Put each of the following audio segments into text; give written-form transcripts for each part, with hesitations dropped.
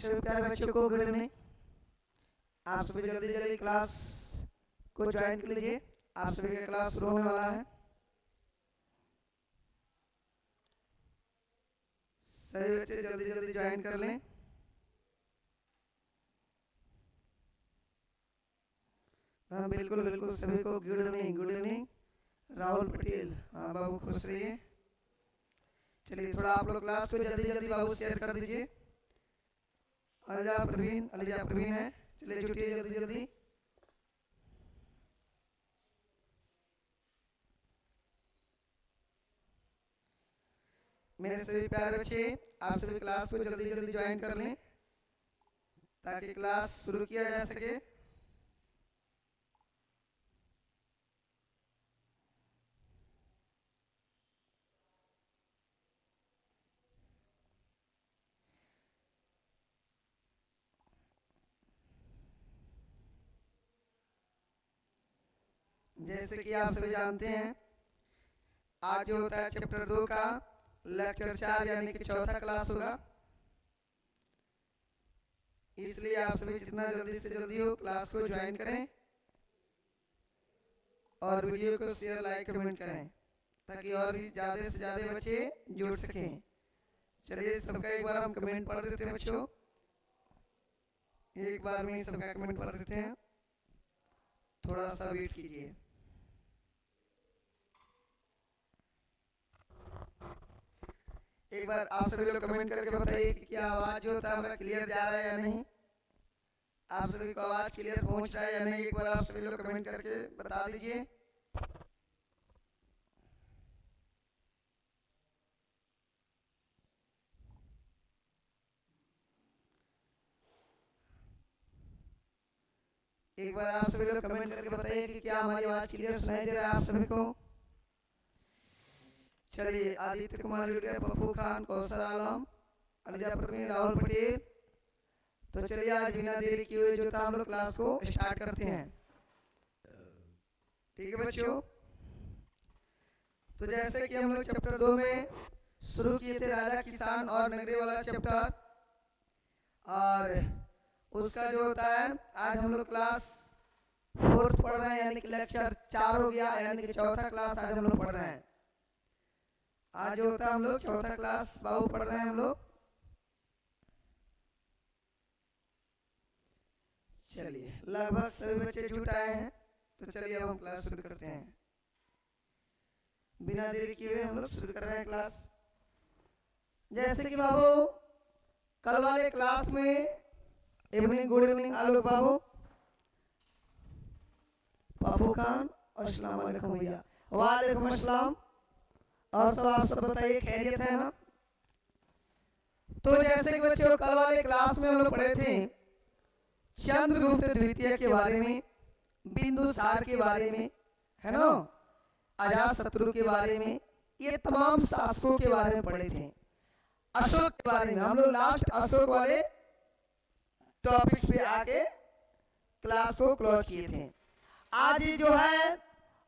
सभी प्यारे बच्चों को गुड इवनिंग। आप सभी जल्दी जल्दी क्लास को ज्वाइन कर लीजिए। आप सभी का क्लास शुरू होने वाला है। सभी बच्चे जल्दी जल्दी ज्वाइन कर लें। हाँ बिल्कुल बिल्कुल, सभी को good evening. Good evening Rahul Patel. हाँ बाबू खुश रहिए। चलिए थोड़ा आप लोग क्लास को जल्दी जल्दी बाबू शेयर कर दीजिए। अलिजा प्रवीण है। चलिए जुटिए जल्दी जल्दी। मेरे सभी प्यारे बच्चे, आप सभी क्लास को जल्दी जल्दी ज्वाइन कर लें ताकि क्लास शुरू किया जा सके। जैसे कि आप सभी जानते हैं, आज जो होता है चैप्टर 2 का लेक्चर 4 यानी कि चौथा क्लास होगा। इसलिए आप सभी जितना जल्दी से जल्दी हो क्लास को ज्वाइन करें और वीडियो को शेयर लाइक कमेंट करें ताकि और भी ज़्यादा से ज़्यादा बच्चे जुड़ सकें। चलिए सबका एक बार हम कमेंट पढ़ देते हैं बच्चों। एक बार में सबका कमेंट पढ़ देते हैं, थोड़ा सा वेट कीजिए। एक बार आप सभी लोग कमेंट करके बताइए कि क्या आवाज़ जो होता है हमारा क्लियर जा रहा है या नहीं। आप सभी को आवाज़ क्लियर पहुंच रहा है या नहीं, एक बार आप सभी लोग कमेंट करके बता दीजिए। एक बार आप सभी लोग कमेंट करके बताइए कि क्या हमारी आवाज़ क्लियर सुनाई दे रहा है आप सभी को। चलिए आदित्य कुमार जुड़ गए, पप्पू खान, कौसर आलम, अलिजा प्रवीण, राहुल पटेल। तो चलिए आज बिना देरी किए हुए जो था हम लोग क्लास को स्टार्ट करते हैं। ठीक है बच्चों, तो जैसे कि हम लोग चैप्टर 2 में शुरू किए थे राजा किसान और नगरी वाला चैप्टर, और उसका जो होता है आज हम लोग क्लास 4 पढ़ रहे हैं यानी कि लेक्चर 4 हो गया, यानी कि चौथा क्लास आज हम लोग पढ़ रहे हैं। आज जो होता है हम लोग चौथा क्लास बाबू पढ़ रहे हैं हम लोग। चलिए लगभग सभी बच्चे जुट आए हैं, तो चलिए अब हम क्लास शुरू करते हैं। बिना देरी किए हुए हम लोग शुरू कर रहे हैं क्लास। जैसे कि बाबू कल वाले क्लास में इवनिंग गुड इवनिंग आलोक बाबू, पप्पू खान, अस्सलाम वालेकुम भैया। वालेकुम अस्सलाम। और सब आप सब बताइए खैरियत है ना। तो जैसे कि बच्चों कल वाले क्लास में हम लोग पढ़े थे चंद्रगुप्त द्वितीय के बारे में, बिंदुसार के बारे में, है ना, अजातशत्रु के बारे में, ये तमाम शासकों के बारे में पढ़े थे। अशोक के बारे में हम लोग लास्ट अशोक वाले टॉपिक्स पे आके क्लास को क्लोज किए थे। आज ये जो है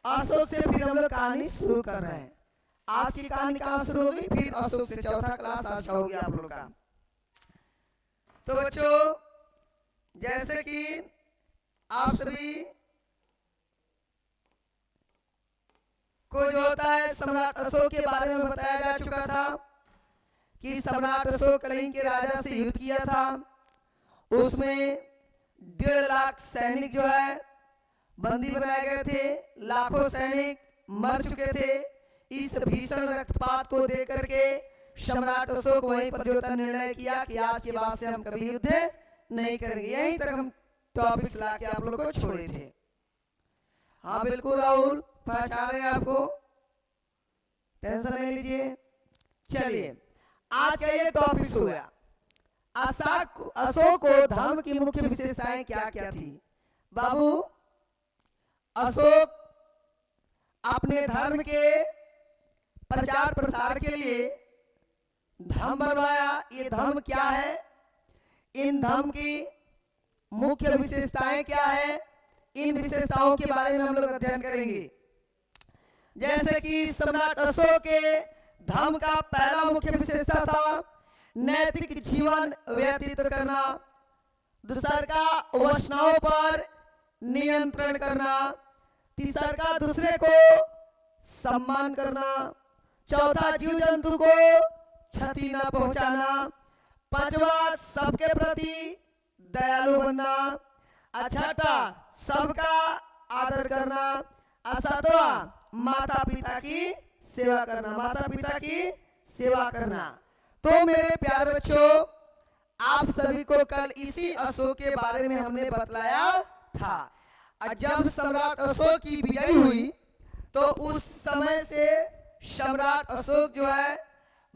अशोक से फिर हम लोग कहानी शुरू कर रहे हैं। आज की कहानी कहाँ शुरू होगी, फिर अशोक से चौथा क्लास आज का हो गया आप लोग का। तो बच्चों जैसे कि आप सभी को जो होता है सम्राट अशोक के बारे में बताया जा चुका था कि सम्राट अशोक कलिंग के राजा से युद्ध किया था। उसमें 1.5 लाख सैनिक जो है बंदी बनाए गए थे, लाखों सैनिक मर चुके थे। इस भीषण रक्तपात को देख करके सम्राट अशोक वहीं पर जो था निर्णय किया कि आज के बाद से हम कभी युद्ध नहीं करेंगे। यहीं तक हम टॉपिक्स लाके आप लोग को छोड़े थे। हाँ बिल्कुल राहुल, पहचान रहे हैं आपको, टेंशन नहीं लीजिए। चलिए आज का ये टॉपिक हो गया अशोक को धर्म की मुख्य विशेषताएं क्या क्या थी। बाबू अशोक अपने धर्म के प्रचार प्रसार के लिए धर्म बनवाया। ये धर्म क्या है, इन धर्म की मुख्य विशेषताएं क्या है, इन विशेषताओं के बारे में हम लोग अध्ययन करेंगे। जैसे कि सम्राट अशोक के धर्म का पहला मुख्य विशेषता था नैतिक जीवन व्यतीत करना, दूसरा का वासनाओं पर नियंत्रण करना, तीसरा का दूसरे को सम्मान करना, चौथा जीव जंतु को क्षति न पहुंचाना, पांचवा सबके प्रति दयालु बनना, छठा सबका आदर करना, सातवां माता पिता की सेवा करना, माता पिता की सेवा करना। तो मेरे प्यारे बच्चों, आप सभी को कल इसी अशोक के बारे में हमने बतलाया था। जब सम्राट अशोक की विजय हुई तो उस समय से सम्राट अशोक जो है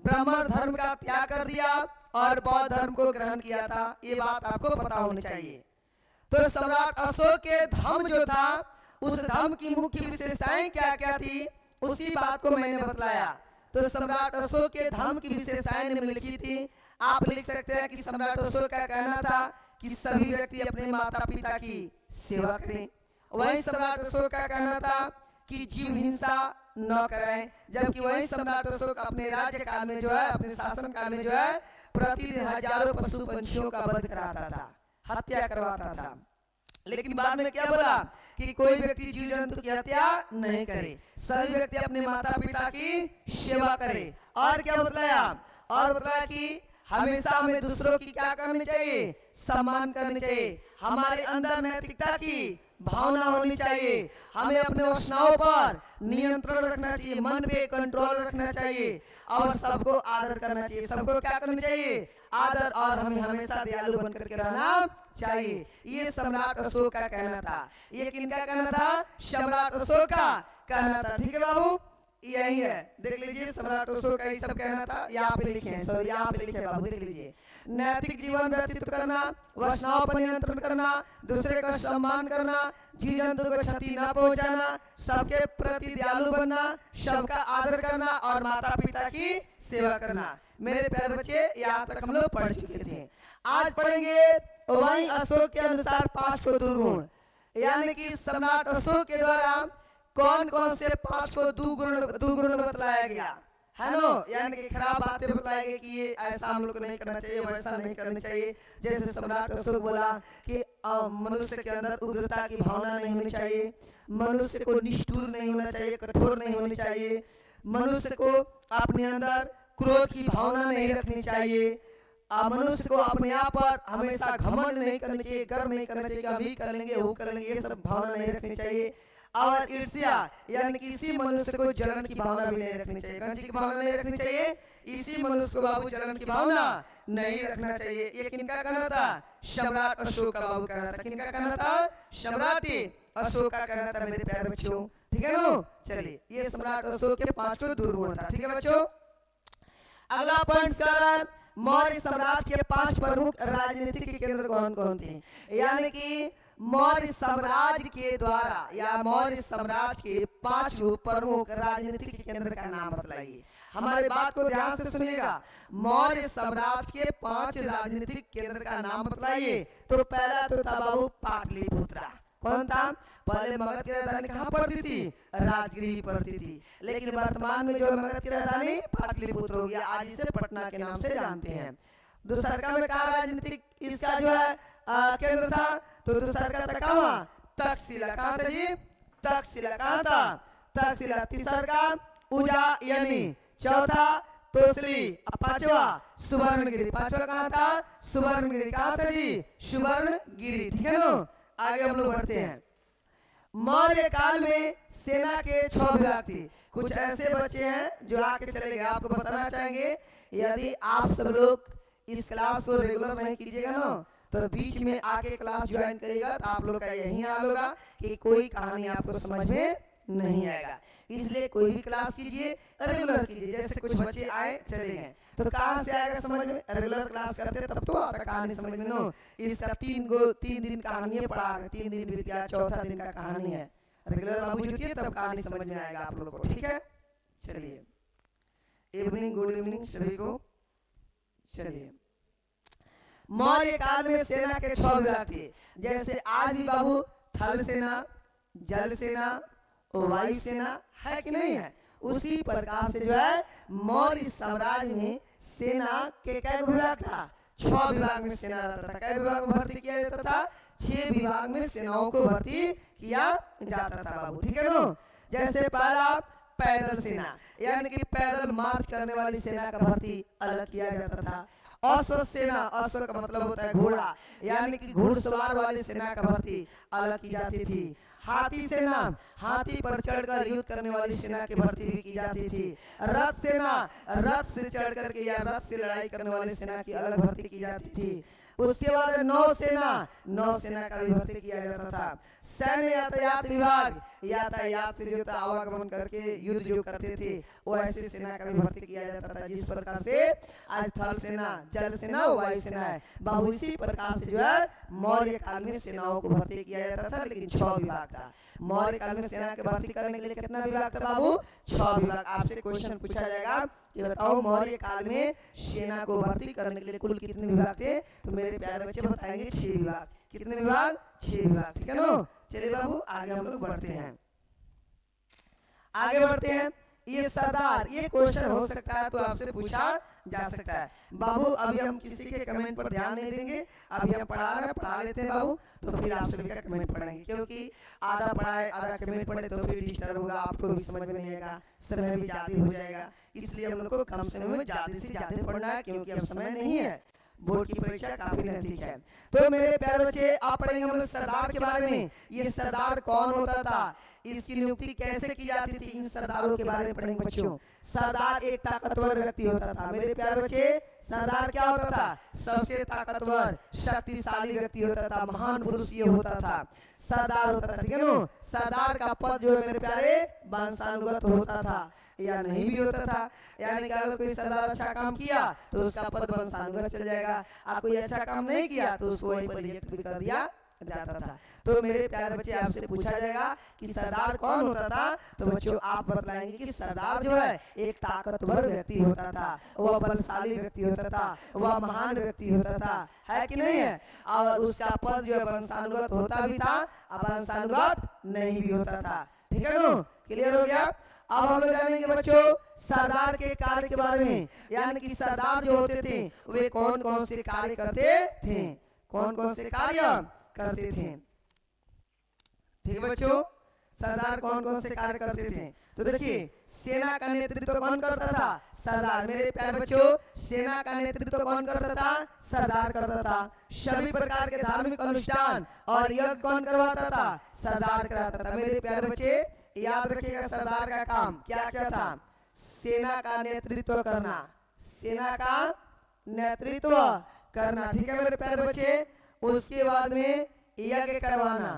ब्राह्मण धर्म का त्याग कर दिया और बौद्ध धर्म को ग्रहण किया था। ये बात आपको पता होनी चाहिए। तो सम्राट अशोक के धर्म जो था, उस धर्म की मुख्य विशेषताएं क्या क्या थी, उसी बात को मैंने बतलाया। तो सम्राट अशोक के धर्म की विशेषताएं निम्नलिखित थी। आप लिख सकते हैं कि सम्राट अशोक का कहना था कि सभी व्यक्ति अपने माता पिता की सेवा करें। वही सम्राट अशोक का कहना था कि जीव हिंसा न करें, जबकि वही सम्राट अशोक अपने राज्य काल में जो है, अपने शासन काल में जो है, प्रतिदिन हजारों पशु पंछियों का वध कराता था, हत्या करवाता था। लेकिन बाद में क्या बोला कि कोई व्यक्ति जीव जंतु की हत्या नहीं करे, सभी व्यक्ति अपने माता पिता की सेवा करे। और क्या बतलाया? और बतलाया कि हमेशा हमें दूसरों की क्या करनी चाहिए? सम्मान करनी चाहिए। हमारे अंदर नैतिकता की भावना होनी चाहिए। हमें अपने वासनाओं पर नियंत्रण रखना चाहिए, मन पे कंट्रोल रखना चाहिए और सबको आदर करना चाहिए। सबको क्या करना चाहिए? आदर। और हमें हमेशा दयालु बनकर के रहना चाहिए। ये सम्राट अशोक का कहना था। ये किनका कहना था? सम्राट अशोक का कहना था। ठीक है बाबू, यही है, देख लीजिए सम्राट अशोक का ये सब कहना था। यहाँ पे लिखे हैं, सॉरी यहाँ पे लिखे बाबू, देख लीजिए। नैतिक जीवन व्यतीत करना, वासनाओं पर नियंत्रण करना, दूसरे का सम्मान करना, जीव जंतु को क्षति न पहुंचाना, सबके प्रति दयालु बनना, सबका आदर करना और माता पिता की सेवा करना। मेरे प्यारे बच्चे, यहाँ तक हम लोग पढ़ चुके थे। आज पढ़ेंगे वही अशोक के अनुसार 5 को दुर्गुण, यानी कि सम्राट अशोक के द्वारा कौन कौन से 5 को दुर्गुण बतलाया गया है नो, यानी कि खराब बातें बताई गई कि ये ऐसा हम लोग को नहीं करना चाहिए, वैसा नहीं करना चाहिए। जैसे सम्राट अशोक बोला कि मनुष्य के अंदर उग्रता की भावना नहीं होनी चाहिए, मनुष्य को निष्ठुर नहीं होना चाहिए, कठोर नहीं होनी चाहिए, मनुष्य को अपने अंदर क्रोध की भावना नहीं रखनी चाहिए, मनुष्य को अपने आप पर हमेशा घमंड नहीं करना चाहिए, गर्व नहीं करना चाहिए कि हम ही कर लेंगे वो कर लेंगे, ये सब भावना नहीं रखनी चाहिए। और ईर्ष्या यानी कि इसी मनुष्य को जलन की भावना भी नहीं रखनी चाहिए। कंची की भावना नहीं रखनी चाहिए, इसी मनुष्य को बाबू जलन की भावना नहीं रखना चाहिए। ये किनका कहना था? सम्राट अशोक का बाबू कहना था। किनका कहना था? सम्राट अशोक का कहना था मेरे प्यारे बच्चों। ठीक है नो, चलिए ये सम्राट अशोक के 5 को दुर्गुण था। ठीक है बच्चों, अगला पॉइंट कर रहा है मौर्य साम्राज्य के 5 प्रमुख राजनीतिक केंद्र कौन कौन थे, यानी कि मौर्य साम्राज्य के द्वारा या मौर्य साम्राज्य के 5 प्रमुख राजनीतिक केंद्र का नाम बतलाइए। हमारी बात को ध्यान से सुनिएगा। मौर्य साम्राज्य के 5 राजनीतिक केंद्र का नाम बतलाइए। तो पहला तो था बाबू पाटलिपुत्रा। कौन था? पहले मगध की राजधानी कहाँ पड़ती थी? राजगृह पड़ती थी, लेकिन वर्तमान में जो मगध की राजधानी पाटलिपुत्र हो गया, आज इसे पटना के नाम से जानते हैं। दूसरा का में कहा राजनीतिक इसका जो है केंद्र था, तो दूसरा का था कहाँ? तक्षशिला। कहाँ था जी? तक्षशिला। कहाँ था? तक्षशिला। तीसरा का उज्जयिनी, चौथा तोसली, पांचवा सुवर्णगिरी। पांचवा कहाँ था? सुवर्णगिरी। कहाँ था जी? सुवर्णगिरी। ठीक है ना, आगे हम लोग बढ़ते हैं। मौर्य काल में सेना के 6 विभाग थे। कुछ ऐसे बच्चे हैं जो आके चले गए, आपको बताना चाहेंगे। यदि आप सब लोग इस क्लास को रेगुलर नहीं कीजिएगा ना, तो बीच में आके क्लास ज्वाइन करिएगा तो आप लोग का यही हाल होगा कि कोई कहानी आपको समझ में नहीं आएगा। इसलिए कोई भी क्लास कीजिए, रेगुलर कीजिए। जैसे कुछ बच्चे आए चले गए, तो कहाँ से आएगा समझ में? रेगुलर क्लास करते तब तो आता कहानी समझ में। नो, इसका 3 दिन कहानी पढ़ा रहे, 3 दिन बीत गया, चौथा दिन का कहानी है। रेगुलर बाबू जुटिए तब कहानी समझ में आएगा आप लोगों को। ठीक है, चलिए इवनिंग, गुड इवनिंग सभी को। चलिए, मौर्य काल में सेना के 6 विभाग थे। जैसे आज भी बाबू थल सेना, जल सेना, वायु सेना है कि नहीं है? उसी प्रकार से जो है मौर्य साम्राज्य में सेना के कई विभाग था, 6 विभाग में सेना रहता था। कई विभाग में भर्ती किया जाता था? 6 विभाग में सेनाओं को भर्ती किया जाता था बाबू, ठीक है ना। जैसे पहला पैदल सेना, यानी कि पैदल मार्च करने वाली सेना का भर्ती अलग किया जाता था। अश्व सेना, अश्व का मतलब होता है घोड़ा, यानी कि घुड़सवार वाली सेना का भर्ती अलग की जाती थी। हाथी सेना, हाथी पर चढ़कर युद्ध करने वाली सेना की भर्ती भी की जाती थी। रथ सेना, रथ से चढ़ करके या रथ से लड़ाई करने वाली सेना की अलग भर्ती की जाती थी। उसके बाद नौसेना, नौसेना का भी भर्ती किया जाता था। सैन्य यातायात विभाग, यातायात से जो आवागमन करके युद्ध जो करते थे वो ऐसे सेना का भी भर्ती किया जाता था। जिस प्रकार से आज थल सेना, जल सेना, वायु सेना है बाबू, इसी प्रकार से जो है मौर्य काल में सेनाओं को भर्ती किया जाता था, लेकिन 6 विभाग था। मौर्य काल में सेना की भर्ती करने के लिए कितना विभाग था बाबू? 6 विभाग। आपसे क्वेश्चन पूछा जाएगा कि बताओ मौर्य काल में सेना को भर्ती करने के लिए कुल कितने विभाग थे? तो मेरे प्यारे बच्चे बताएंगे 6 विभाग। कितने विभाग? 6 विभाग, ठीक है ना। चलिए बाबू आगे हम लोग बढ़ते हैं, आगे बढ़ते हैं। ये सरदार, ये क्वेश्चन हो सकता है तो आपसे पूछा जा सकता है बाबू। अभी हम किसी के कमेंट पर ध्यान नहीं देंगे, अभी हम पढ़ा लेते हैं बाबू, तो फिर आप सभी का कमेंट पढ़ेंगे, क्योंकि आधा पढ़ाए आधा कमेंट पढ़े तो फिर डिस्टर्ब होगा, आपको भी समझ में नहीं आएगा, समय भी ज्यादा हो जाएगा। इसलिए हम लोग को कम समय में ज्यादा से ज्यादा पढ़ना है, क्योंकि अब समय नहीं है, बोर्ड की परीक्षा काफी नजदीक है। तो मेरे प्यारे बच्चे आप पढ़ेंगे हम लोग सरदार के बारे में। ये सरदार कौन होता था, इसकी नियुक्ति कैसे की जाती थी, इन सरदारों के बारे में पढ़ेंगे बच्चों। सरदार एक ताकतवर व्यक्ति होता था मेरे प्यारे बच्चे। सरदार क्या होता था? सबसे ताकतवर शक्तिशाली व्यक्ति होता था, महान पुरुष ये होता था, सरदार होता था, ठीक है ना। सरदार का पद जो है मेरे प्यारे वंशानुगत होता था या नहीं भी होता था, यानी कि अगर कोई सरदार अच्छा काम किया तो उसका पद वंशानुगत चल जाएगा, और कोई अच्छा काम नहीं किया तो उसको वहीं पर रिजेक्ट भी कर दिया जाता था। तो मेरे प्यारे बच्चे आपसे पूछा जाएगा कि सरदार कौन होता था, तो बच्चों आप बतलाएंगे कि सरदार जो है एक ताकतवर व्यक्ति होता था, वह बलशाली व्यक्ति होता था, वह महान व्यक्ति होता था, है कि नहीं है। और उसका पद जो है वंशानुगत होता भी था और वंशानुगत नहीं भी होता था, ठीक है ना। क्लियर हो गया। अब हम लोग जानेंगे बच्चों सरदार के कार्य के बारे में, यानी कि सरदार जो होते थे वे कौन कौन से कार्य करते थे, कौन कौन से कार्य करते थे, ठीक है बच्चों। सरदार कौन कौन से कार्य करते थे, तो देखिए सेना का नेतृत्व कौन करता था? सरदार। मेरे प्यारे बच्चों सेना का नेतृत्व कौन करता था? सरदार करता था। सभी प्रकार के धार्मिक अनुष्ठान और यज्ञ कौन करवाता था? सरदार कराता था। मेरे प्यारे बच्चे याद रखिएगा सरदार का काम क्या क्या था? सेना का नेतृत्व करना, सेना का नेतृत्व करना, ठीक है मेरे प्यारे बच्चे। उसके बाद में यज्ञ करवाना,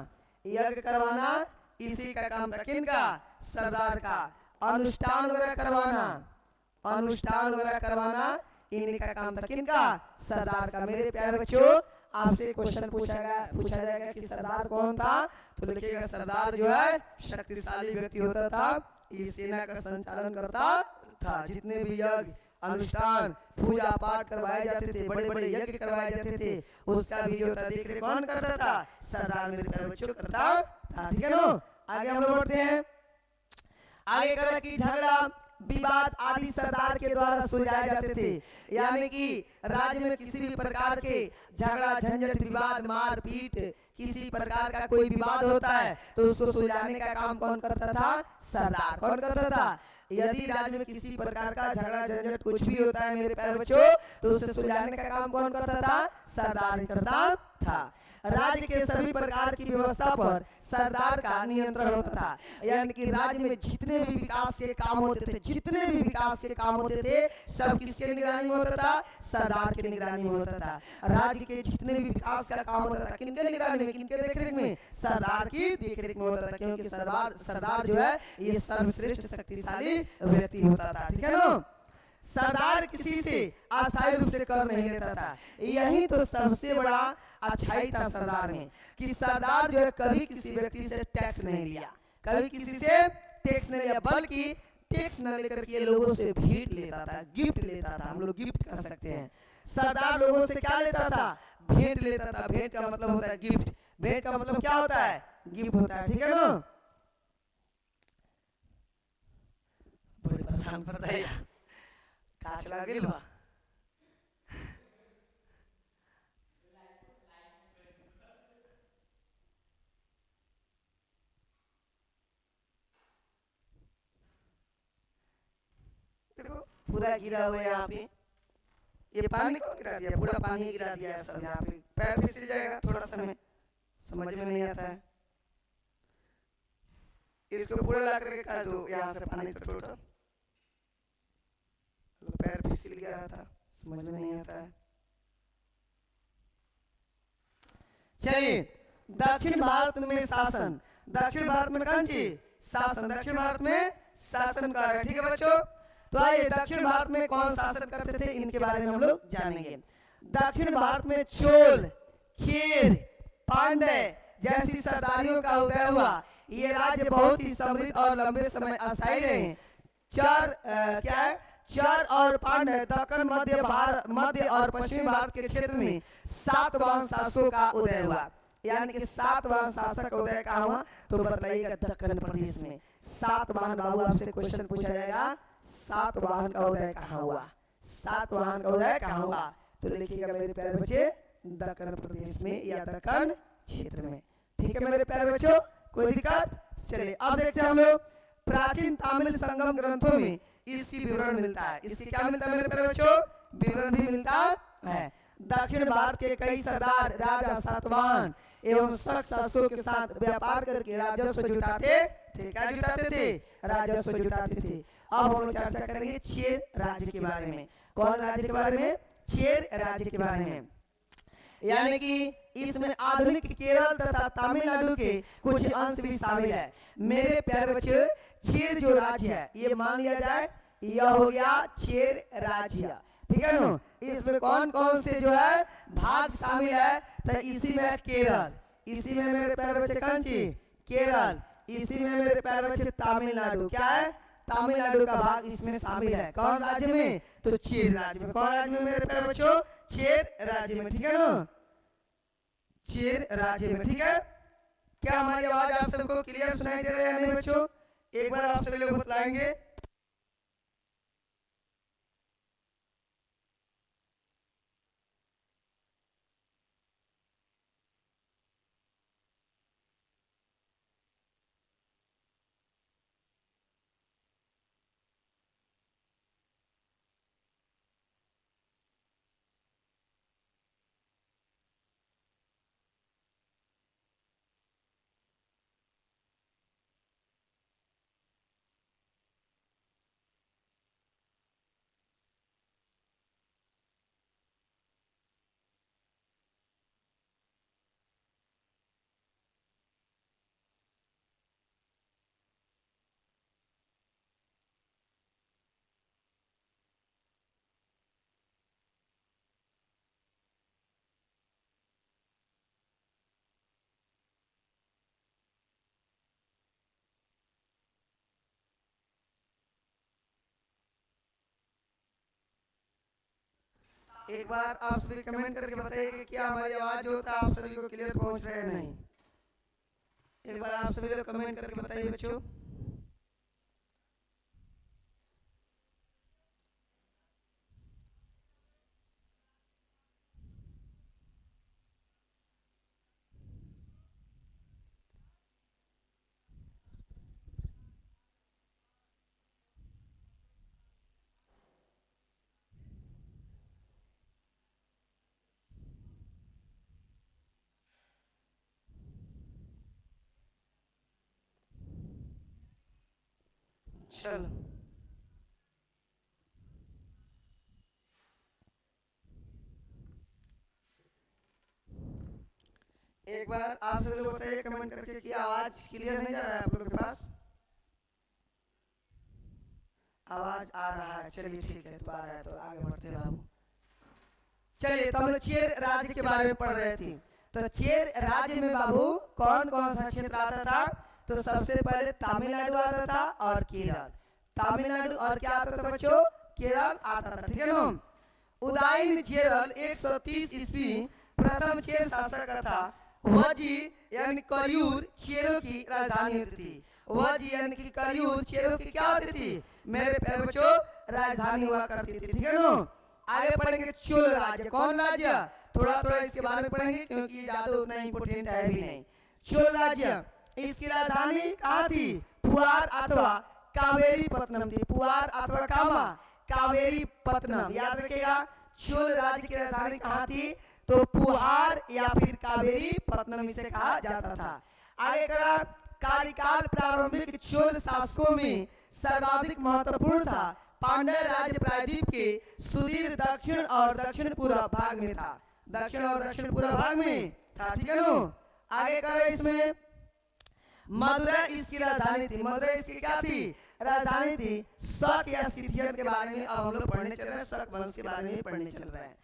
यज्ञ करवाना इसी का काम था, किनका? सरदार का। अनुष्ठान वगैरह करवाना, अनुष्ठान वगैरह करवाना इन्हीं का काम था, किनका? सरदार का। मेरे प्यारे बच्चों आपसे क्वेश्चन पूछा जाएगा कि सरदार कौन था, तो लिखिएगा सरदार जो है शक्तिशाली व्यक्ति होता था, इस सेना का संचालन करता था। जितने भी यज्ञ अनुष्ठान पूजा पाठ करवाए जाते थे, बड़े बड़े यज्ञ करवाए जाते थे, उसका भी जो था देख रेख कौन करता था? सरदार मेरे प्यारे बच्चों करता था, ठीक है ना। आगे हम लोग बढ़ते हैं। आगे कहा कि झगड़ा विवाद आदि सरदार के द्वारा सुलझाए जाते थे, यानी कि राज्य में किसी भी प्रकार के झगड़ा झंझट विवाद मारपीट किसी प्रकार का कोई विवाद होता है तो उसको सुलझाने का काम कौन करता था? सरदार। कौन करता था? यदि राज्य में किसी प्रकार का झगड़ा झंझट कुछ भी होता है मेरे प्यारे बच्चों तो उसे सुलझाने का काम कौन करता था? सरदार करता था। राज्य के सभी प्रकार की व्यवस्था पर सरदार का नियंत्रण होता था, यानी कि राज्य में जितने भी विकास के काम होते थे, जितने भी विकास के काम होते थे सब किसके निगरानी में होता था? सरदार के निगरानी में होता था। राज्य के जितने भी विकास का काम होता था किनके निगरानी में, किनके देखरेख में? सरदार की देखरेख में होता था, क्योंकि सरदार जो है ये सर्वश्रेष्ठ शक्तिशाली व्यक्ति होता था, ठीक है ना। सरदार किसी से अस्थायी रूप से कर नहीं लेता था, यही तो सबसे बड़ा अच्छाई था सरदार में कि सरदार जो है कभी किसी व्यक्ति से टैक्स नहीं लिया, कभी किसी से टैक्स नहीं लिया, बल्कि टैक्स न लेकर के लोगों से भेंट लेता था, गिफ्ट लेता था। हम लोग गिफ्ट कर सकते हैं। सरदार लोगों से क्या लेता था? भेंट लेता था। भेंट का मतलब होता है गिफ्ट, भेंट का मतलब क्या होता है? गिफ्ट होता है, ठीक है ना। जान पड़ता है काच लगिल बा देखो पूरा गिरा हुआ है यहाँ पे। ये पानी कौन गिरा दिया? पूरा पानी गिरा दिया है सब यहाँ पे। पैर फिसल जाएगा थोड़ा समय, समझ में नहीं आता है। इसको पूरा ला करके खा दो यहाँ से पानी तो टोटल पैर फिसल गया था, समझ में नहीं आता है। चलिए दक्षिण भारत में शासन, दक्षिण भारत में कौन चीज शासन, दक्षिण भारत में शासन कर रहे हैं। ठीक है बच्चों, तो आइए दक्षिण भारत में कौन शासन करते थे इनके बारे में हम लोग जानेंगे। दक्षिण भारत में चोल, चेर, पांड्य जैसी सरदारियों का उदय हुआ। ये राज्य बहुत ही समृद्ध और लंबे समय अस्थायी रहे। क्या है? चर और पांड्य दक्षिण मध्य और पश्चिमी भारत के क्षेत्र में सातवां शासकों का उदय हुआ। यानी कि सातवां शासक का उदय कहाँ हुआ? तो बताइएगा दक्षिण प्रदेश में। सातवाहन बाबू आपसे क्वेश्चन पूछा जाएगा, सातवाहन का उदय कहाँ हुआ? सातवाहन का उदय कहाँ हुआ? तो लिखिएगा मेरे प्यारे बच्चे दक्षिण प्रदेश में या दक्षिण क्षेत्र में। ठीक है मेरे प्यारे बच्चों, कोई दिक्कत? चलिए अब देखते हैं हम लोग प्राचीन तमिल संगम ग्रंथों में इसकी विवरण मिलता है। इसकी क्या मिलता है मेरे प्यारे बच्चों? विवरण भी मिलता है। दक्षिण भारत के कई सरदार राजा सातवाहन एवं शासकों के साथ व्यापार करके राजस्व जुटाते थे। क्या जुटाते थे? राजस्व जुटाते थे। अब हम लोग चर्चा करेंगे चेर राज्य के बारे में। कौन राज्य के बारे में? चेर राज्य के बारे में। यानी कि इसमें आधुनिक केरल तथा तमिलनाडु के कुछ अंश भी शामिल है। मेरे प्यारे बच्चे चेर जो राज्य है ये मान लिया जाए यह हो गया चेर राज्य। ठीक है ना? इसमें कौन कौन से जो है भाग शामिल है? तो इसी में केरल, इसी में मेरे प्यारे बच्चे कौन चीज? केरल, इसी में मेरे प्यारे बच्चे तमिलनाडु। क्या है? तमिलनाडु का भाग इसमें शामिल है। कौन राज्य में? तो चेर राज्य में। कौन राज्य में मेरे प्यारे बच्चों? चेर राज्य में। ठीक है ना? चेर राज्य में। ठीक है, क्या हमारी आवाज आप सबको क्लियर सुनाई दे रही है या नहीं बच्चों? एक बार आप सभी लोग बतलाएंगे। एक बार आप सभी कमेंट करके बताइए कि क्या हमारी आवाज जो होता है आप सभी को क्लियर पहुंच रहा है नहीं। एक बार आप सभी लोग कमेंट करके बताइए बच्चों। चलो एक बार आप सभी लोग बताइए कमेंट करके कि आवाज क्लियर नहीं जा रहा है आप लोगों के पास? आवाज आ रहा है, चलिए ठीक है, तो आ रहा है तो आगे बढ़ते हैं बाबू। चलिए तो हम लोग चेर राज्य के बारे में पढ़ रहे थे। तो चेर राज्य में बाबू कौन कौन सा क्षेत्र आता था? तो सबसे पहले तमिलनाडु आता था और केरल। तमिलनाडु और क्या आता था बच्चों? केरल आता था। ठीक है ना? उदयन चेरल 130 ईस्वी प्रथम चेर शासक था। वह जी यानी करियूर चेरों की राजधानी होती थी। वह जी यानी कि करियूर चेरों की क्या होती थी? मेरे प्यारे बच्चों राजधानी हुआ करती थी, ठीक है ना। आगे पढ़ेंगे चोल राज्य। कौन राज्य, थोड़ा थोड़ा इसके बारे में पढ़ेंगे क्योंकि ये ज्यादा उतना इंपोर्टेंट है भी नहीं। चोल राज्य, इसकी राजधानी कहाँ थी, पुआर अथवा कावेरी पत्तनम थी। पुआर अथवा कामा कावेरी पत्तनम, याद रखिएगा। चोल राज्य की राजधानी कहाँ थी, तो पुहार या फिर कावेरी पत्तनम इसे कहा जाता था। आगे करा कार्यकाल प्रारंभिक चोल शासकों में सर्वाधिक महत्वपूर्ण था। पांड्य राज्य प्रायद्वीप के सुदूर दक्षिण और दक्षिण पूर्व भाग में था। दक्षिण और दक्षिण पूर्व भाग में था, ठीक है नो। आगे करा इसमें मदुरै इसकी राजधानी थी। मदुरै इसकी क्या थी, राजधानी थी। शक या सिथियन के बारे में अब हम लोग पढ़ने चल रहे हैं, शक वंश के बारे में पढ़ने चल रहे हैं।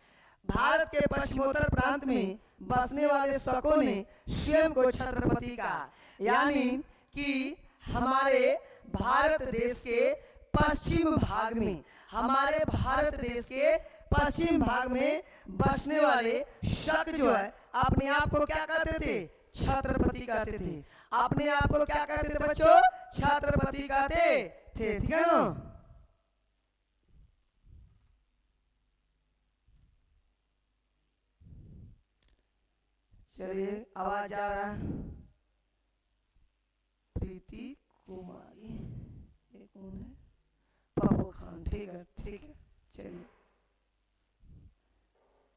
भारत के पश्चिमोत्तर प्रांत में बसने वाले शकों ने स्वयं को छत्रपति कहा, यानी कि हमारे भारत देश के पश्चिम भाग में, हमारे भारत देश के पश्चिम भाग में बसने वाले शक जो है अपने आप को क्या कहते थे, छत्रपति कहते थे। अपने आप को क्या कहते थे बच्चों, छत्रपति कहते थे, ठीक है ना। चलिए आवाज आ रहा है। प्रीति कुमारी, ये कौन है, पप्पू खान, ठीक है ठीक है। चलिए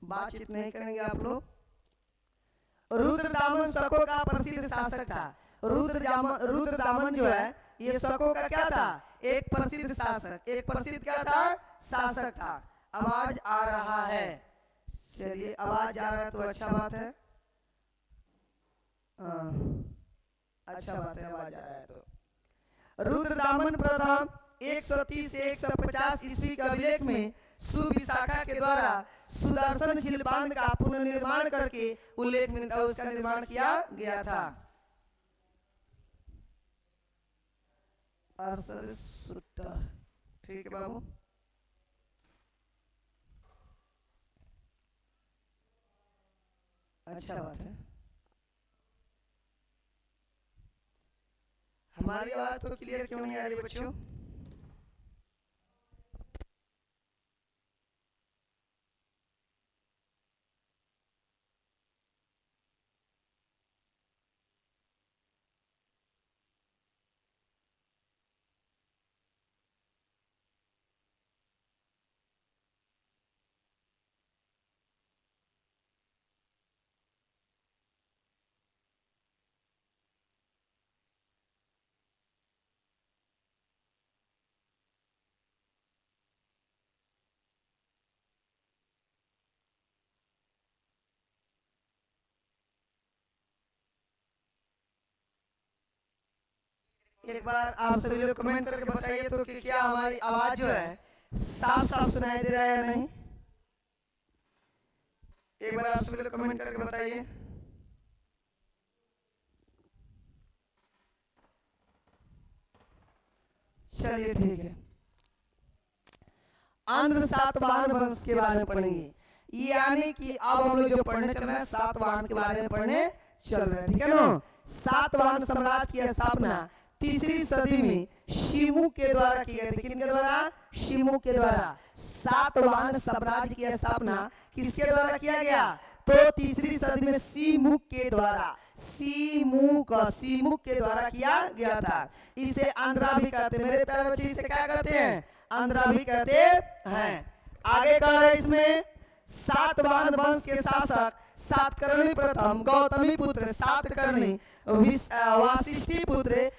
बातचीत नहीं करेंगे आप लोग। रुद्रदामन शकों का प्रसिद्ध शासक था। रुद्रदामन जो है ये शकों का क्या था, एक प्रसिद्ध शासक, एक प्रसिद्ध क्या था, शासक था। आवाज आ रहा है, चलिए आवाज आ रहा है तो अच्छा बात है, अच्छा बात है, आवाज आ रहा है तो। रुद्रदामन प्रथम 130 से 150 ईस्वी के अभिलेख में सुविशाखा के द्वारा सुदर्शन झील बांध का पुनर्निर्माण करके उल्लेख में उसका निर्माण किया गया था। ठीक है बाबू, अच्छा बात है। हमारी आवाज तो क्लियर क्यों नहीं आ रही बच्चों? एक बार आप सभी लोग कमेंट करके बताइए तो कि क्या हमारी आवाज जो है साफ साफ सुनाई दे रहा है या नहीं। एक बार आप सभी लोग कमेंट करके बताइए। चलिए ठीक है, आंध्र सातवाहन वंश के बारे में पढ़ेंगे। यानी कि अब हम लोग जो पढ़ने चल रहे हैं सातवाहन के बारे में पढ़ने चल रहे हैं, ठीक है ना। सातवाहन साम्राज्य की स्थापना 3री सदी में शिमु के द्वारा की गई थी। किनके द्वारा? शिमु के द्वारा। सातवाहन साम्राज्य की स्थापना किसके द्वारा किया गया? तो 3री सदी में सीमुक के द्वारा, सीमुक के द्वारा किया गया था। इसे आंध्रा भी कहते हैं मेरे प्यारे बच्चे, इसे क्या कहते हैं? आंध्रा भी कहते हैं। आगे कह रहे इसमें सातवाहन वंश के शासक सातकर्णी प्रथम, गौतमी पुत्र सातकर्णी, वासिष्ठी पुत्र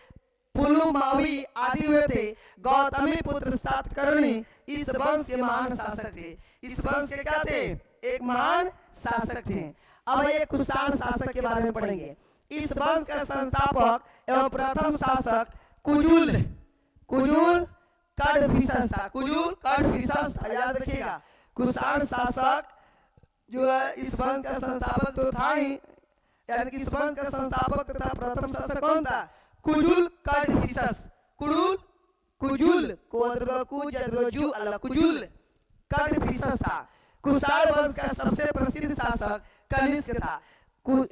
पुलुमावी आदि हुए थे। गौतमी पुत्र सातकर्णी इस वंश के महान शासक थे। इस वंश के क्या थे? एक महान शासक थे। अब ये कुषाण शासक के बारे में पढ़ेंगे। इस वंश का संस्थापक एवं प्रथम शासक कुजुल कडफिसस था। कुजुल कडफिसस था, याद रखिएगा। कुषाण शासक जो है इस वंश का संस्थापक तो था ही, यानी कि इस वंश का संस्थापक तथा प्रथम शासक कौन था? कुजुल कडफिसस। कुजुल कडफिसस था। कुषाण वंश का सबसे प्रसिद्ध शासक कनिष्क था।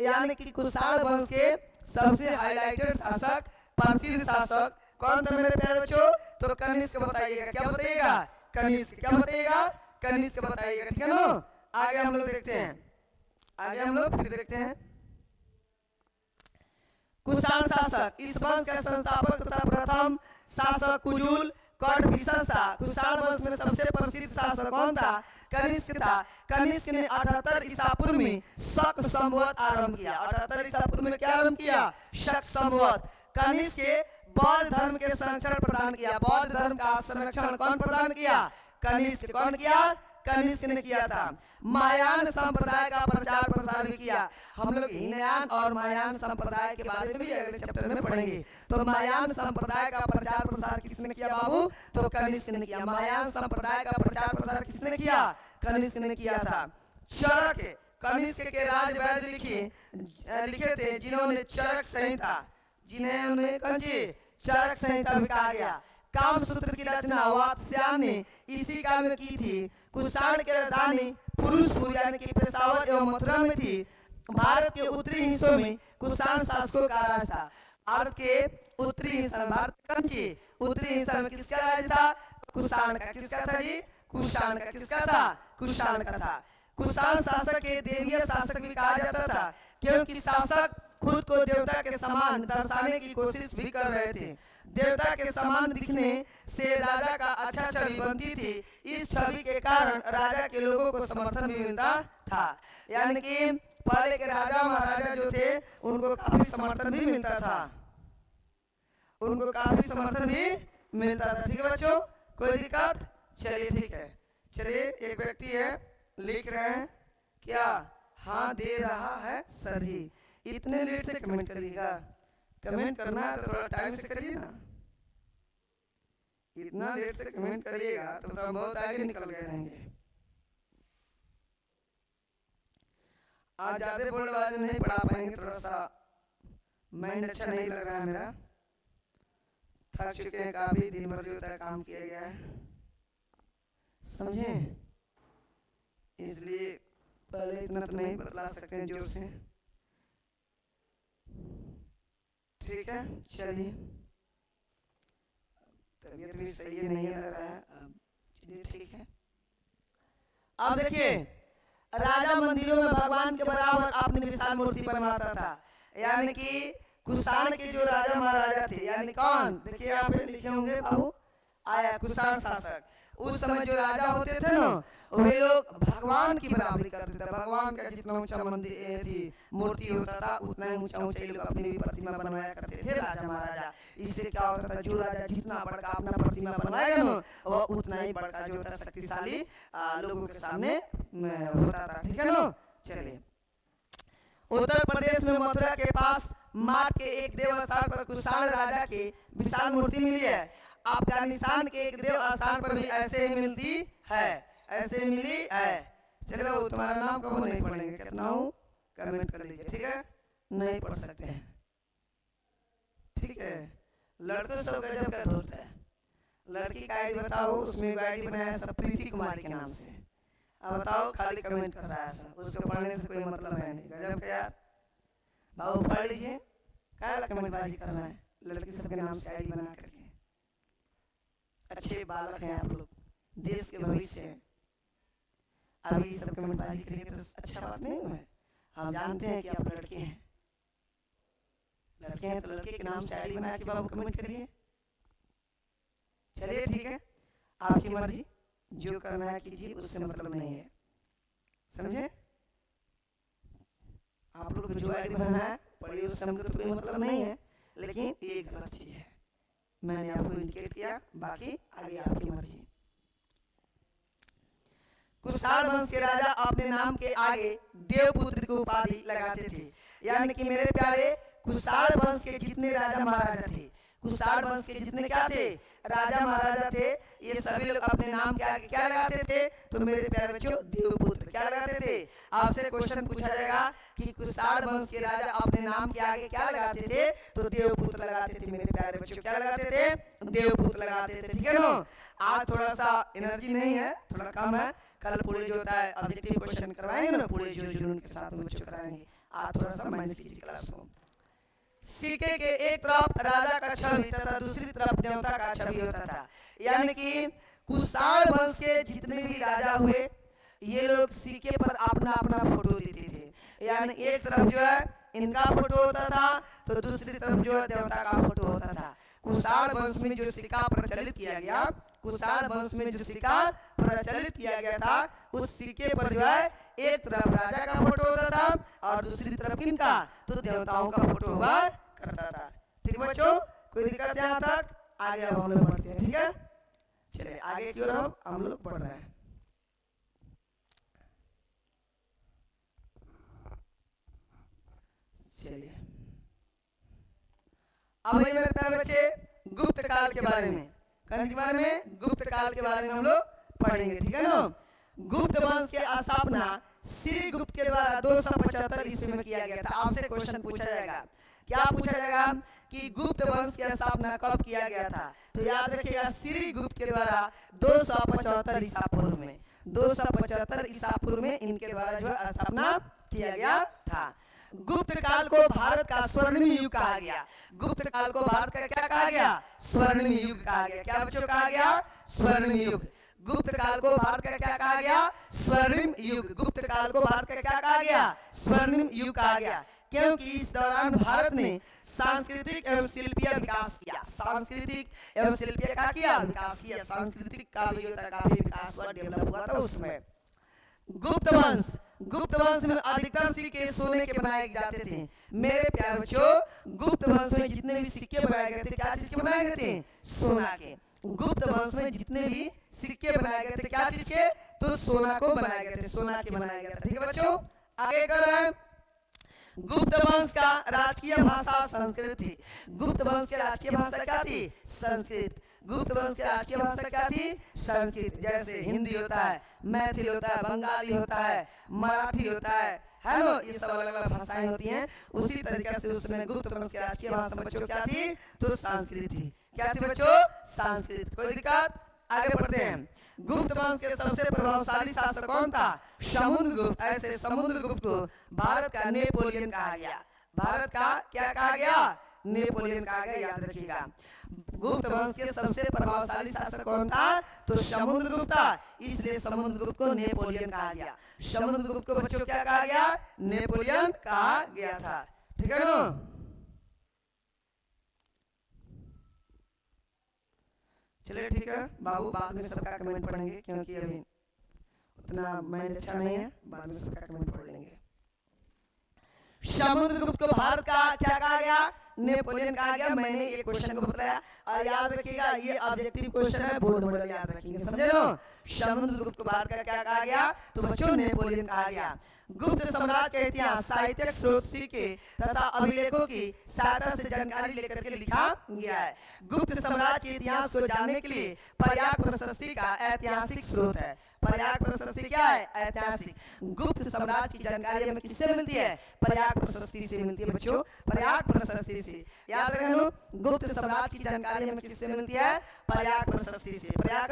यानी कि कुषाण वंश के सबसे हाईलाइटेड शासक, प्रसिद्ध शासक कौन था मेरे प्यारे बच्चों? तो कनिष्क बताइएगा। क्या बताइएगा? कनिष्क। क्या बताइएगा? कनिष्क बताइएगा। ठीक है ना। आगे हम लोग देखते हैं, आगे हम लोग फिर देखते हैं। कुषाण शासक, इस वंश का संस्थापक तथा प्रथम शासक कुजुल कौटविशस था। कुषाण वंश में सबसे प्रसिद्ध शासक कौन था? कनिष्क था। कनिष्क ने 78 ईसा पूर्व में शक संवत आरंभ किया। 78 ईसा पूर्व में क्या आरंभ किया? शक संवत। कनिष्क के बौद्ध धर्म के संरक्षण प्रदान किया। बौद्ध धर्म का संरक्षण कौन प्रदान किया? कनिष्क। कौन किया? कनिष्क ने किया था। महायान संप्रदाय का प्रचार प्रसार भी किया। हम लोग हीनयान और महायान संप्रदाय के बारे में भी अगले चैप्टर में पढ़ेंगे। तो महायान संप्रदाय का प्रचार प्रसार किसने किया बाबू? तो कनिष्क ने किया। महायान संप्रदाय का प्रचार प्रसार किसने किया? कनिष्क ने किया था। चरक, कनिष्क के राजवैद लिखे थे जिन्होंने चरक संहिता, जिन्हें उन्हें चरक संहिता भी कहा गया। कामसूत्र की रचना वात्स्यायन ने इसी काल में की थी। कुषाण की राजधानी पुरुषपुर यानी कि पेशावर एवं मथुरा में थी। भारत के उत्तरी हिस्सों में कुषाण शासकों का राज था। भारत के उत्तरी हिस्सा, भारत का उत्तरी हिस्सा में किसका राज था? कुषाण का। किसका था जी? कुषाण का। किसका था? कुषाण का था। कुषाण शासक के देवीय शासक भी कहा जाता था, क्योंकि शासक खुद को देवता के समान दर्शाने की कोशिश भी कर रहे थे। देवता के समान दिखने से राजा का अच्छा छवि बनती थी। इस छवि के कारण राजा के लोगों को समर्थन भी मिलता था। यानी कि पहले के राजा महाराजा जो थे उनको काफी समर्थन भी मिलता था, उनको काफी समर्थन भी मिलता था। ठीक है बच्चों, कोई दिक्कत? चलिए ठीक है। चलिए, एक व्यक्ति है लिख रहे हैं क्या? हाँ दे रहा है सर जी। इतने लेट से कमेंट करिएगा? कमेंट करना है तो थोड़ा टाइम से करिए ना। इतना लेट से कमेंट करिएगा तो बहुत आगे निकल गए रहेंगे। आज ज्यादा बोलबाज नहीं पढ़ा पाएंगे, थोड़ा सा माइंड अच्छा नहीं लग रहा है मेरा। थक चुके हैं काफी, दिन भर जो होता है काम किया गया है, समझे? इसलिए पहले इतना तो नहीं बतला सकते हैं जोर से। ठीक है, चलिए। तबीयत भी सही है, नहीं लग रहा है अब। चलिए ठीक है। अब देखिए, राजा मंदिरों में भगवान के बराबर अपनी विशाल मूर्ति बनवाता था। यानी कि कुषाण के जो राजा महाराजा थे, यानी कौन? देखिए यहाँ पे लिखे होंगे बाबू, आया कुषाण शासक। उस समय जो राजा होते थे ना, वे लोग भगवान की बराबरी करते थे। भगवान का जितना ऊंचा मंदिर थी मूर्ति होता था, उतना ही ऊंचा ऊंचा लोग अपनी भी प्रतिमा बनवाया करते थे राजा महाराजा। इससे क्या होता था, जो राजा जितना बड़का अपना प्रतिमा बनवाएगा ना, वह उतना ही बड़का जो होता शक्तिशाली लोगों के सामने होता था। ठीक है ना। चलिए, उत्तर प्रदेश में मथुरा के पास माट के एक देव स्थान पर कुषाण राजा की विशाल मूर्ति मिली है। अफगानिस्तान के एक देव स्थान पर भी ऐसे ही मिलती है, ऐसे मिली है। चलिए बाबू, तुम्हारा नाम कहो नहीं पढ़ेंगे, कितना हूँ कमेंट कर लीजिए। ठीक है, नहीं पढ़ सकते हैं। ठीक है, लड़कों सब गजब का धूर्त है। लड़की का आईडी बताओ, उसमें आईडी बनाया सब प्रीति कुमारी के नाम से। अब बताओ, खाली कमेंट कर रहा है सब, उसको पढ़ने से कोई मतलब है नहीं। गजब का यार। बाबू पढ़ लीजिए, क्या कमेंटबाजी कर रहा है? लड़की सबके नाम से आईडी बना करके। अच्छे बालक हैं आप लोग, देश के भविष्य हैं। अभी सब कमेंटबाजी करिए तो अच्छा बात नहीं है। हम जानते हैं कि आप लड़के हैं, लड़के हैं तो लड़के के नाम से आईडी बना के बाबू कमेंट करिए। चलिए ठीक है, आपकी मर्जी, जो करना है कीजिए, उससे मतलब नहीं है, समझे? आप लोग को जो आईडी बनाना है पढ़िए, उससे हमको तो कोई मतलब नहीं है, लेकिन ये गलत चीज है। मैंने आपको इंडिकेट किया, बाकी आगे आपकी मर्जी। कुषाण वंश के राजा अपने नाम के आगे देवपुत्र की उपाधि लगाते थे। यानी कि मेरे प्यारे, कुषाण वंश के जितने राजा महाराजा थे, कुषाण वंश के जितने क्या थे, राजा महाराजा थे, ये सभी लोग अपने नाम के आगे क्या लगाते थे? तो मेरे प्यारे बच्चों, देवपुत्र क्या लगाते थे? आपसे क्वेश्चन पूछा जाएगा कि कुषाण वंश के राजा अपने नाम के आगे क्या लगाते थे? तो देवपुत्र लगाते थे। मेरे प्यारे बच्चों, क्या लगाते थे? देवपुत्र लगाते थे। ठीक है ना। आज थोड़ा सा एनर्जी नहीं है, थोड़ा कम है। कल पूरे जो होता है ऑब्जेक्टिव क्वेश्चन करवाएंगे ना, पूरे जो जुनून के साथ में बच्चों कराएंगे। आज थोड़ा सा माइनस कीजिए क्लास को। सिक्के के एक तरफ राजा का छवि तथा दूसरी तरफ देवता का छवि होता था। यानी कि कुषाण वंश के जितने भी राजा हुए ये लोग सिक्के पर अपना अपना फोटो देते थे। यानी एक तरफ जो है इनका फोटो होता था तो दूसरी तरफ जो है देवता का फोटो होता था। कुषाण वंश में जो सिक्का प्रचलित किया गया, कुषाण वंश में जो सिक्का प्रचलित किया गया था, उस सिक्के पर जो है एक तरफ राजा का फोटो होता था और दूसरी तरफ इनका तो देवताओं का फोटो हुआ करता था। ठीक है बच्चों, कोई दिक्कत यहाँ तक? आगे अब हम लोग बढ़ते हैं। ठीक है, चलिए आगे की ओर हम लोग बढ़ रहे हैं। चलिए अब ये मेरे प्यारे बच्चे गुप्त काल के बारे में, कौन के बारे में? गुप्त काल के बारे में हम लोग पढ़ेंगे। ठीक है ना। गुप्त वंश की स्थापना श्री गुप्त के द्वारा 275 ईस्वी में किया गया था। आपसे क्वेश्चन पूछा जाएगा, क्या पूछा जाएगा कि गुप्त वंश की स्थापना कब किया गया था? तो याद रखिएगा श्री गुप्त के द्वारा 275 ईसा पूर्व में, 275 ईसा पूर्व में इनके द्वारा जो है स्थापना किया गया था। गुप्त काल को भारत का स्वर्णिम युग कहा गया। गुप्त काल को भारत का क्या कहा गया? स्वर्णिम युग कहा गया। क्या बच्चों कहा गया? स्वर्णिम युग। गुप्त काल को भारत का क्या कहा गया? स्वर्णिम युग। गुप्त काल को भारत का क्या कहा गया? स्वर्णिम युग कहा गया, क्योंकि इस दौरान भारत ने सांस्कृतिक एवं शिल्पीय विकास किया। सांस्कृतिक एवं शिल्पीय का किया विकास किया। सांस्कृतिक का भी काफी विकास हुआ, डेवलप हुआ था उसमें। गुप्त वंश, गुप्त वंश में अधिकतर सिक्के सोने के बनाए जाते थे। मेरे प्यारे बच्चों, गुप्त वंश में जितने भी सिक्के बनाए गए थे, क्या चीज के बनाए गए थे? सोना के। गुप्त वंश में जितने भी सिक्के बनाए गए थे, क्या चीज के? तो सोना को बनाए गए थे, सोना के बनाए गए थे। ठीक है बच्चों, आगे कर रहे हैं। गुप्त वंश का राजकीय भाषा संस्कृत थी। गुप्त वंश की राजकीय भाषा क्या थी? संस्कृत। गुप्त वंश की राजकीय भाषा क्या थी? संस्कृत। जैसे हिंदी होता है, मैथिली होता है, बंगाली होता है, मराठी होता है ना, ये सब अलग अलग भाषाएं होती हैं। उसी तरीके से उसमें गुप्त वंश की राजकीय भाषा बच्चों क्या थी? तो संस्कृत थी। क्या थी बच्चों? संस्कृत। कोई दिक्कत? आगे बढ़ते हैं। गुप्त वंश के सबसे प्रभावशाली शासक कौन था? समुद्रगुप्त। ऐसे समुद्रगुप्त को भारत का नेपोलियन कहा गया। भारत का क्या कहा गया? नेपोलियन कहा गया, याद रखिएगा। गुप्त वंश के सबसे प्रभावशाली शासक कौन था? तो समुद्रगुप्त था, इसलिए समुद्रगुप्त को नेपोलियन कहा गया। समुद्रगुप्त को बच्चों क्या कहा गया? नेपोलियन कहा गया था। ठीक है ना। चलिए ठीक है बाबू, बाद में सबका कमेंट पढ़ेंगे क्योंकि अभी उतना माइंड अच्छा नहीं है, बाद में सबका कमेंट पढ़ लेंगे। समुद्रगुप्त को भारत का क्या कहा गया? नेपोलियन कहा गया। मैंने ये क्वेश्चन को बताया और याद रखिएगा, ये ऑब्जेक्टिव क्वेश्चन है, बोर्ड मॉडल याद रखेंगे, समझे ना। समुद्रगुप्त को भारत का क्या कहा गया? तो बच्चों नेपोलियन कहा गया। गुप्त साम्राज्य का इतिहास साहित्यिक स्रोत सिक्के तथा अभिलेखों की सहायता से जानकारी लेकर के लिखा गया है। गुप्त साम्राज्य के इतिहास को जानने के लिए प्रयाग प्रशस्ति का ऐतिहासिक स्रोत है। प्रयाग प्रशस्ति क्या है? ऐतिहासिक। गुप्त साम्राज्य की जानकारी हमें किससे मिलती है? प्रयाग प्रशस्ति से मिलती है बच्चों, प्रयाग प्रशस्ति से। याद रखना, गुप्त साम्राज्य की जानकारी हमें किससे मिलती है? प्रयाग प्रशस्ति से। प्रयाग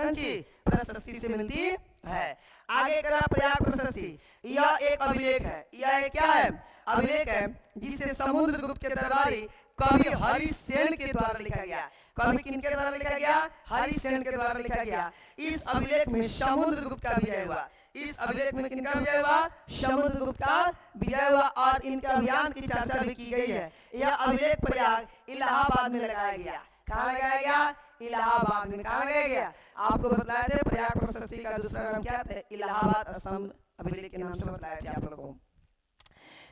प्रशस्ति से मिलती है। आगे करा प्रयाग प्रशस्ति, यह एक अभिलेख है। यह एक क्या है? अभिलेख है, जिसे समुद्रगुप्त के दरबारी कवि हरिसेन के द्वारा लिखा गया। कवि किनके द्वारा लिखा गया? हरिसेन के द्वारा लिखा गया। इस अभिलेख में समुद्रगुप्त का विजय हुआ। इस अभिलेख में किनका विजय हुआ? समुद्रगुप्त का विजय हुआ और इनके अभियान की चर्चा भी की गई है। यह अभिलेख प्रयाग इलाहाबाद में लगाया गया। कहाँ लगाया गया? इलाहाबाद में। कहाँ लगाया गया? आपको बताया थे प्रयाग प्रशस्ति का दूसरा नाम क्या था? इलाहाबाद असम अभिलेख के नाम से बताया थे आप लोगों को।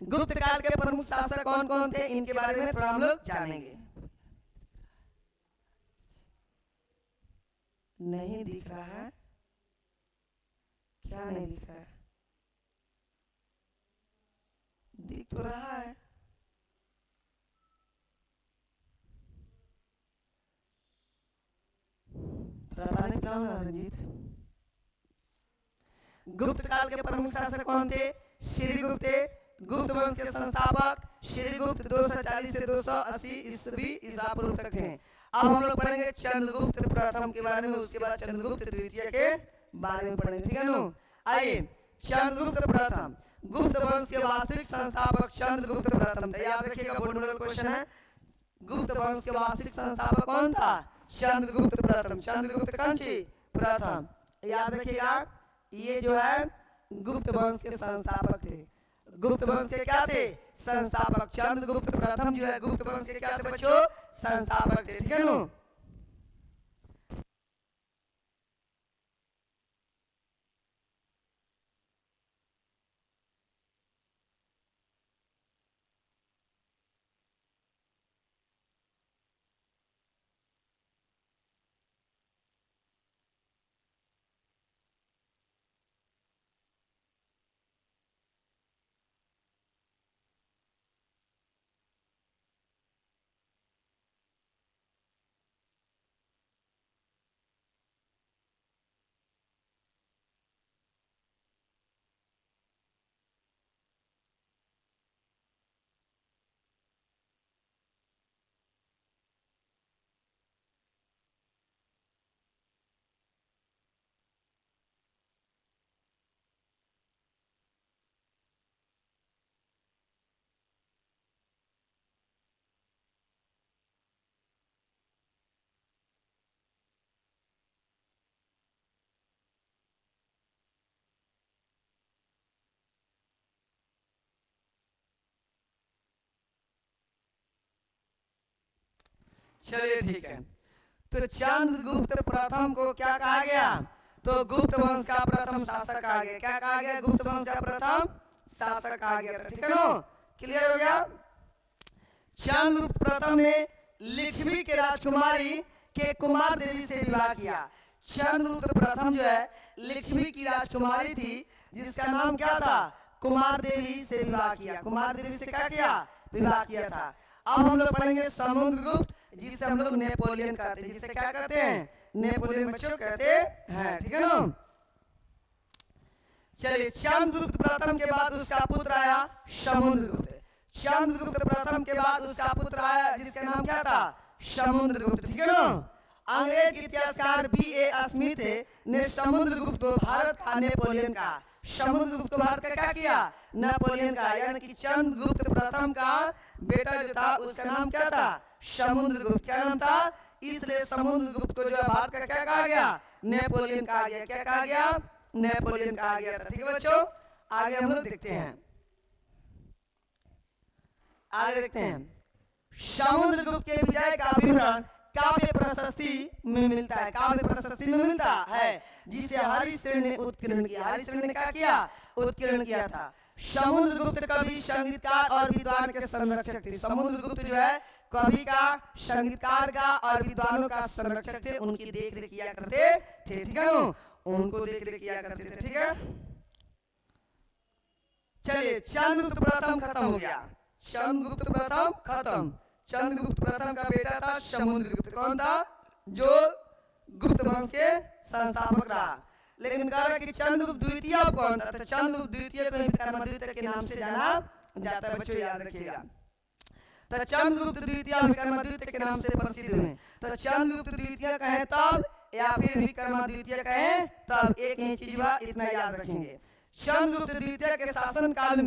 गुप्त काल के प्रमुख शासक कौन कौन थे, इनके बारे में थोड़ा हम लोग जानेंगे। नहीं दिख रहा है? क्या नहीं दिख रहा है? दिख तो रहा है। थोड़ा पानी पिलाओ ना रंजीत। गुप्त काल के प्रमुख शासक कौन थे? श्रीगुप्त थे। गुप्त वंश के संस्थापक श्रीगुप्त 240 से 280 ईस्वी ईसा पूर्व तक थे। अब हम लोग पढ़ेंगे चंद्रगुप्त प्रथम के बारे में, उसके बाद चंद्रगुप्त द्वितीय के बारे में पढ़ेंगे। ठीक है ना। आइए, चंद्रगुप्त प्रथम, गुप्त वंश के वास्तविक संस्थापक चंद्रगुप्त प्रथम थे। याद रखिएगा, बोर्ड मॉडल क्वेश्चन है। गुप्त वंश के वास्तविक संस्थापक कौन था? चंद्रगुप्त प्रथम। चंद्रगुप्त कौन सी? प्रथम। याद रखिएगा, ये जो है गुप्त वंश के संस्थापक थे। गुप्त वंश के क्या थे? संस्थापक। चंद्रगुप्त प्रथम जो है गुप्त वंश के क्या थे बच्चों? संस्थापक थे। ठीक है ना? चलिए ठीक है। तो चंद्रगुप्त प्रथम को क्या कहा गया? तो गुप्त वंश का प्रथम शासक कहा गया। क्या कहा गया? गुप्त वंश का प्रथम शासक कहा गया था। ठीक है ना? क्लियर हो गया? चंद्रगुप्त प्रथम ने लिच्छवी के राजकुमारी के कुमार देवी से विवाह किया। चंद्रगुप्त प्रथम जो है लिच्छवी की राजकुमारी थी, जिसका नाम क्या था? कुमार देवी से विवाह किया। कुमार देवी से क्या किया? विवाह किया था। अब हम लोग पढ़ेंगे समुद्रगुप्त, जिसे हम लोग नेपोलियन कहते हैं। जिसे क्या कहते हैं? नेपोलियन बच्चों कहते हैं। ठीक है ना? चलिए, चंद्रगुप्त प्रथम के बाद उसका पुत्र आया समुद्रगुप्त। चंद्रगुप्त प्रथम के बाद उसका पुत्र आया जिसका नाम क्या था? समुद्रगुप्त। ठीक है ना? अंग्रेज इतिहासकार B.A. स्मिथ ने समुद्रगुप्त को भारत का नेपोलियन का, समुद्रगुप्त को भारत का क्या किया? नेपोलियन का। यानी कि चंद्रगुप्त प्रथम का बेटा जो था उसका नाम क्या था? समुद्रगुप्त। क्या नाम था? इसलिए समुद्रगुप्त को जो है भारत का क्या कहा गया? नेपोलियन कहा गया। क्या कहा गया? नेपोलियन कहा गया था। ठीक है बच्चों, आगे हम लोग देखते हैं। आगे देखते हैं। समुद्रगुप्त के विजय का विवरण काव्य प्रशस्ति में मिलता है। काव्य प्रशस्ति में मिलता है, जिसे हरिश्चंद्र ने उत्कीर्ण किया। हरिश्चंद्र ने क्या किया? उत्कीर्ण किया था। समुद्रगुप्त कवि, संगीतकार और विद्वान के संरक्षक थे। समुद्रगुप्त जो है कवि का, संगीतकार का और विद्वानों का संरक्षक थे। उनकी देख रेख किया करते थे। ठीक है ना? उनको देख रेख किया करते थे। ठीक है? चलिए, चंद्रगुप्त प्रथम खत्म हो गया। चंद्रगुप्त प्रथम खत्म। चंद्रगुप्त प्रथम का बेटा था समुद्रगुप्त। कौन था? जो गुप्त वंश के संस्थापक रहा। लेकिन कह रहा कि चंद्रगुप्त द्वितीय कौन था? तो चंद्रगुप्त द्वितीय को विक्रमादित्य के नाम से जाना जाता है। बच्चों याद रखिएगा। तो चंद्रगुप्त द्वितीय विक्रमादित्य के नाम से प्रसिद्ध हुए। तो चंद्रगुप्त द्वितीय कहें तब, या फिर विक्रमादित्य कहें तब, एक ही चीज हुआ, इतना याद रखेंगे। चंद्रगुप्त द्वितीय के शासन काल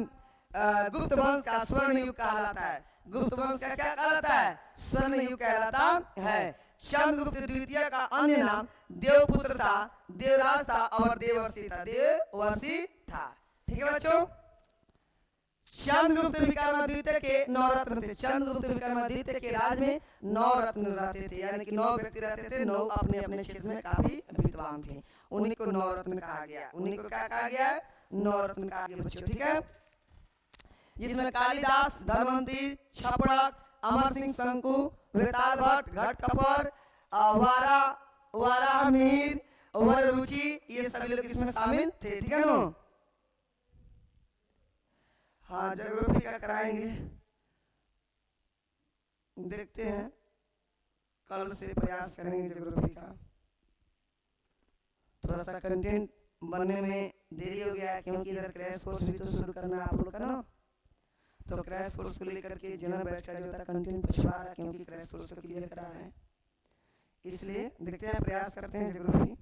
गुप्त वंश का स्वर्ण युग कहलाता है। गुप्त वंश का क्या कहलाता है? स्वर्ण युग कहलाता है। चंद्रगुप्त द्वितीय का अन्य नाम देवपुत्र था, देवराज था और देवर्षि था। देवर्षि था। ठीक है बच्चों? चंद्रगुप्त विक्रमादित्य के 9 रत्न थे। चंद्रगुप्त विक्रमादित्य के राज में 9 रत्न रहते थे। यानी कि 9 व्यक्ति रहते थे। 9 अपने अपने क्षेत्र में काफी विद्वान थे। उन्हीं को 9 रत्न कहा गया। उन्हीं को क्या कहा गया? 9 रत्न कहा गया बच्चों। ठीक है? जिसमें कालिदास, धर्मवंती, छपड़क, अमर सिंह शंकु, वेताल भट्ट, घटकपर, वाराहमिहिर, वररुचि, ये सभी लोग इसमें शामिल थे। ठीक है ना? हाँ, ज्योग्राफी का कराएंगे, देखते हैं, कल से प्रयास करेंगे ज्योग्राफी का। थोड़ा सा कंटेंट बनने में देरी हो गया है, क्योंकि इधर क्रैश कोर्स भी तो शुरू करना है आप लोग का ना। तो क्रैश कोर्स को लेकर के जनरल बैच का जो था कंटेंट पिछवा रहा है, क्योंकि क्रैश कोर्स को क्लियर करा है। इसलिए देखते हैं, प्रयास करते हैं ज्योग्राफी।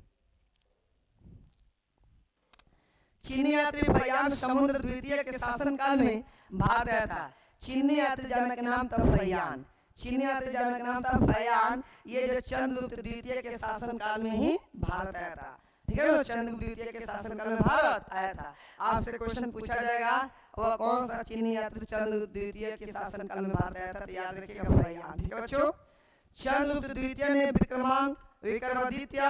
चीनी यात्री फैयान समुद्र द्वितीय के शासन काल में भारत आया था। चीनी यात्री जानने का नाम था फैयान। चीनी यात्री का नाम था फयान। ये जो चंद्रगुप्त द्वितीय के शासनकाल में ही भारत आया था। ठीक है ना, चंद्रगुप्त द्वितीय के शासनकाल में भारत आया था। आपसे क्वेश्चन पूछा जाएगा वह कौन सा चीनी यात्री चंद्रगुप्त द्वितीय के शासनकाल में भारत आया था, तो याद रखिएगा फयान। ठीक है बच्चों, चंद्रगुप्त द्वितीय ने विक्रमादित्य,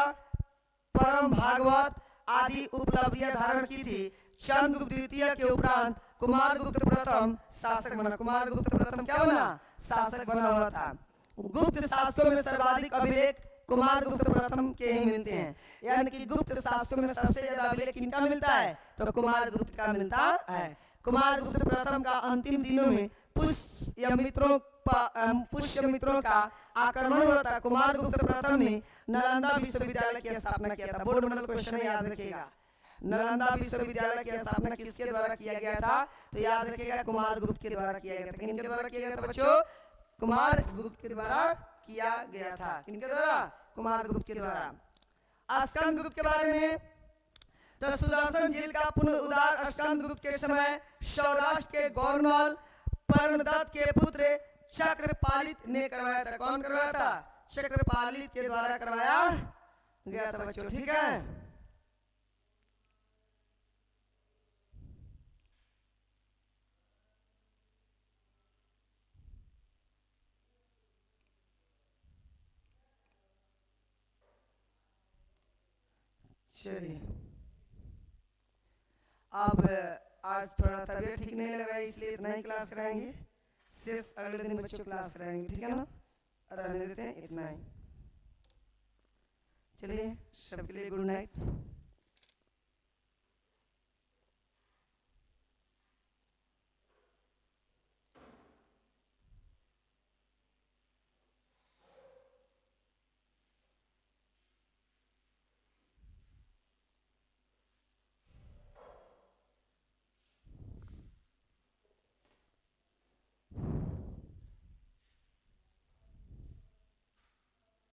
परम भागवत आदि उपलब्धियां धारण की थी। चंद्रगुप्त द्वितीय के उपरांत कुमारगुप्त प्रथम शासक बना। कुमारगुप्त प्रथम क्या बना? शासक बना हुआ था। गुप्त शासकों में सर्वाधिक अभिलेख कुमारगुप्त प्रथम के ही मिलते हैं, यानी कि गुप्त शासकों में सबसे ज्यादा अभिलेख किनका मिलता है? तो कुमारगुप्त का मिलता है। कुमारगुप्त प्रथम का अंतिम दिनों में पुष्य मित्रों का आक्रमण हुआ था। कुमारगुप्त प्रथम ने नालंदा विश्वविद्यालय की स्थापना किया था। बोर्ड मॉडल क्वेश्चन याद रखिएगा, नालंदा विश्वविद्यालय की स्थापना किसके द्वारा किया गया था? तो याद रखिएगा कुमारगुप्त के द्वारा किया गया था। किनके द्वारा किया गया था बच्चों? कुमारगुप्त के द्वारा किया गया था। किनके द्वारा? कुमारगुप्त के द्वारा। स्कंदगुप्त के बारे में, तो सुदर्शन झील का पुनरुद्धार स्कंदगुप्त के समय सौराष्ट्र के गवर्नर पर्णदत्त के पुत्र चक्रपालित ने करवाया था। कौन करवाया था? चक्रपालित के द्वारा करवाया गया था बच्चों। ठीक है, चलिए अब आज थोड़ा तबीयत ठीक नहीं लग रहा है, इसलिए इतना ही क्लास कराएंगे। शेष अगले दिन बच्चों क्लास कराएंगे। ठीक है ना, रहने देते हैं इतना ही। चलिए सबके लिए गुड नाइट।